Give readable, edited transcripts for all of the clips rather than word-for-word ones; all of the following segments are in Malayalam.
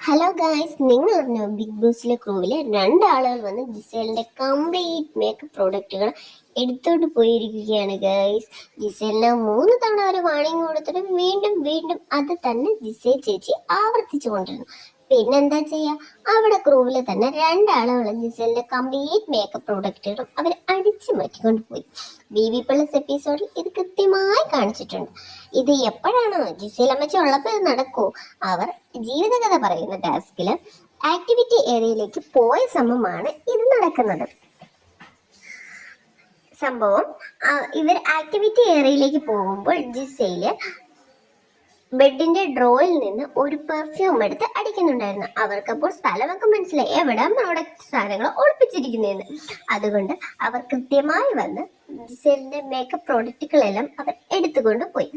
ഹലോ ഗായ്സ്, നിങ്ങൾ അറിഞ്ഞോ ബിഗ് ബോസിലെ ക്രൂവിലെ രണ്ടാളുകൾ വന്ന് ജിസേലിന്റെ കംപ്ലീറ്റ് മേക്കപ്പ് പ്രോഡക്റ്റുകൾ എടുത്തോണ്ട് പോയിരിക്കുകയാണ് ഗായ്സ്. ജിസേലിന് 3 തവണ ഒരു വാണിംഗ് കൊടുത്തിട്ട് വീണ്ടും വീണ്ടും അത് തന്നെ ജിസേൽ ചേച്ചി ആവർത്തിച്ചു കൊണ്ടിരുന്നു. പിന്നെന്താ ചെയ്യാ, അവിടെ ക്രൂവില് തന്നെ രണ്ടാളുകൾ ജിസേലിന്റെ കംപ്ലീറ്റ് മേക്കപ്പ് പ്രോഡക്റ്റുകളും അവർ അടിച്ചു മാറ്റിക്കൊണ്ട് പോയി. BB+ എപ്പിസോഡിൽ ഇത് കൃത്യമായി കാണിച്ചിട്ടുണ്ട്. ഇത് എപ്പോഴാണോ ജിസേൽ അമ്മച്ചി ഉള്ളപ്പോൾ ഇത് നടക്കൂ. അവർ ജീവിതകഥ പറയുന്ന ടാസ്കില് ആക്ടിവിറ്റി ഏരിയയിലേക്ക് പോയ സംഭവമാണ് ഇത് നടക്കുന്നത്. സംഭവം ഇവർ ആക്ടിവിറ്റി ഏരിയയിലേക്ക് പോകുമ്പോൾ ജിസയില് ബെഡിന്റെ ഡ്രോയിൽ നിന്ന് ഒരു പെർഫ്യൂം എടുത്ത് അടിക്കുന്നുണ്ടായിരുന്നു. അവർക്കപ്പോൾ സ്ഥലമൊക്കെ മനസ്സിലായി എവിടെ പ്രോഡക്റ്റ് സാധനങ്ങൾ ഒളിപ്പിച്ചിരിക്കുന്നതെന്ന്. അതുകൊണ്ട് അവർ കൃത്യമായി വന്ന് ജിസേലിന്റെ മേക്കപ്പ് പ്രോഡക്റ്റുകളെല്ലാം അവർ എടുത്തുകൊണ്ട് പോയി.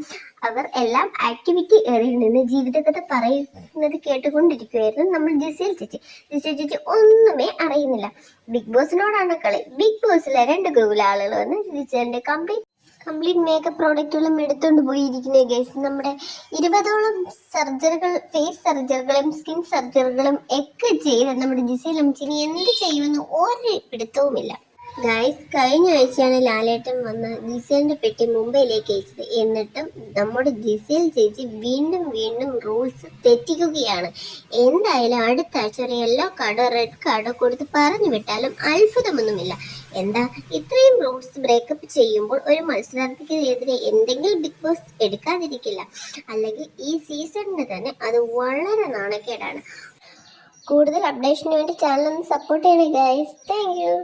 അവർ എല്ലാം ആക്ടിവിറ്റി ഏറിയിൽ നിന്ന് ജീവിതകഥ പറയുന്നത് കേട്ടുകൊണ്ടിരിക്കുകയായിരുന്നു നമ്മൾ ജിസേൽ ചേച്ചി ഒന്നുമേ അറിയുന്നില്ല. ബിഗ് ബോസിനോടാണ് കളി. ബിഗ് ബോസിലെ 2 ഗ്രൂപ്പിലെ ആളുകൾ വന്ന് ജിസേലിന്റെ കംപ്ലീറ്റ് മേക്കപ്പ് പ്രോഡക്റ്റുകളും എടുത്തുകൊണ്ട് പോയിരിക്കുന്ന ഗൈസ്. നമ്മുടെ 20ഓളം സർജറികൾ, ഫേസ് സർജറികളും സ്കിൻ സർജറികളും ഒക്കെ ചെയ്ത് നമ്മുടെ ജിസേൽ അമ്മച്ചിനി എന്ത് ചെയ്യുമെന്ന് ഒരു പിടുത്തവുമില്ല ഗൈസ്. കഴിഞ്ഞ ആഴ്ചയാണ് ലാലേട്ടൻ വന്ന് ജിസേലിന്റെ പെട്ടി മുംബൈയിലേക്ക് അയച്ചത്. എന്നിട്ടും നമ്മുടെ ജിസേൽ ചേച്ചി വീണ്ടും വീണ്ടും റൂൾസ് തെറ്റിക്കുകയാണ്. എന്തായാലും അടുത്ത ആഴ്ച ഒരു യെല്ലോ കാർഡോ റെഡ് കാർഡോ കൊടുത്ത് പറഞ്ഞു വിട്ടാലും അത്ഭുതമൊന്നുമില്ല. എന്താ ഇത്രയും റൂൾസ് ബ്രേക്കപ്പ് ചെയ്യുമ്പോൾ ഒരു മത്സരാർത്ഥിക്കെതിരെ എന്തെങ്കിലും ബിഗ് ബോസ് എടുക്കാതിരിക്കില്ല. അല്ലെങ്കിൽ ഈ സീസണിന് തന്നെ അത് വളരെ നാണക്കേടാണ്. കൂടുതൽ അപ്ഡേഷന് വേണ്ടി ചാനൽ ഒന്ന് സപ്പോർട്ട് ചെയ്യണേ ഗൈസ്. Thank you.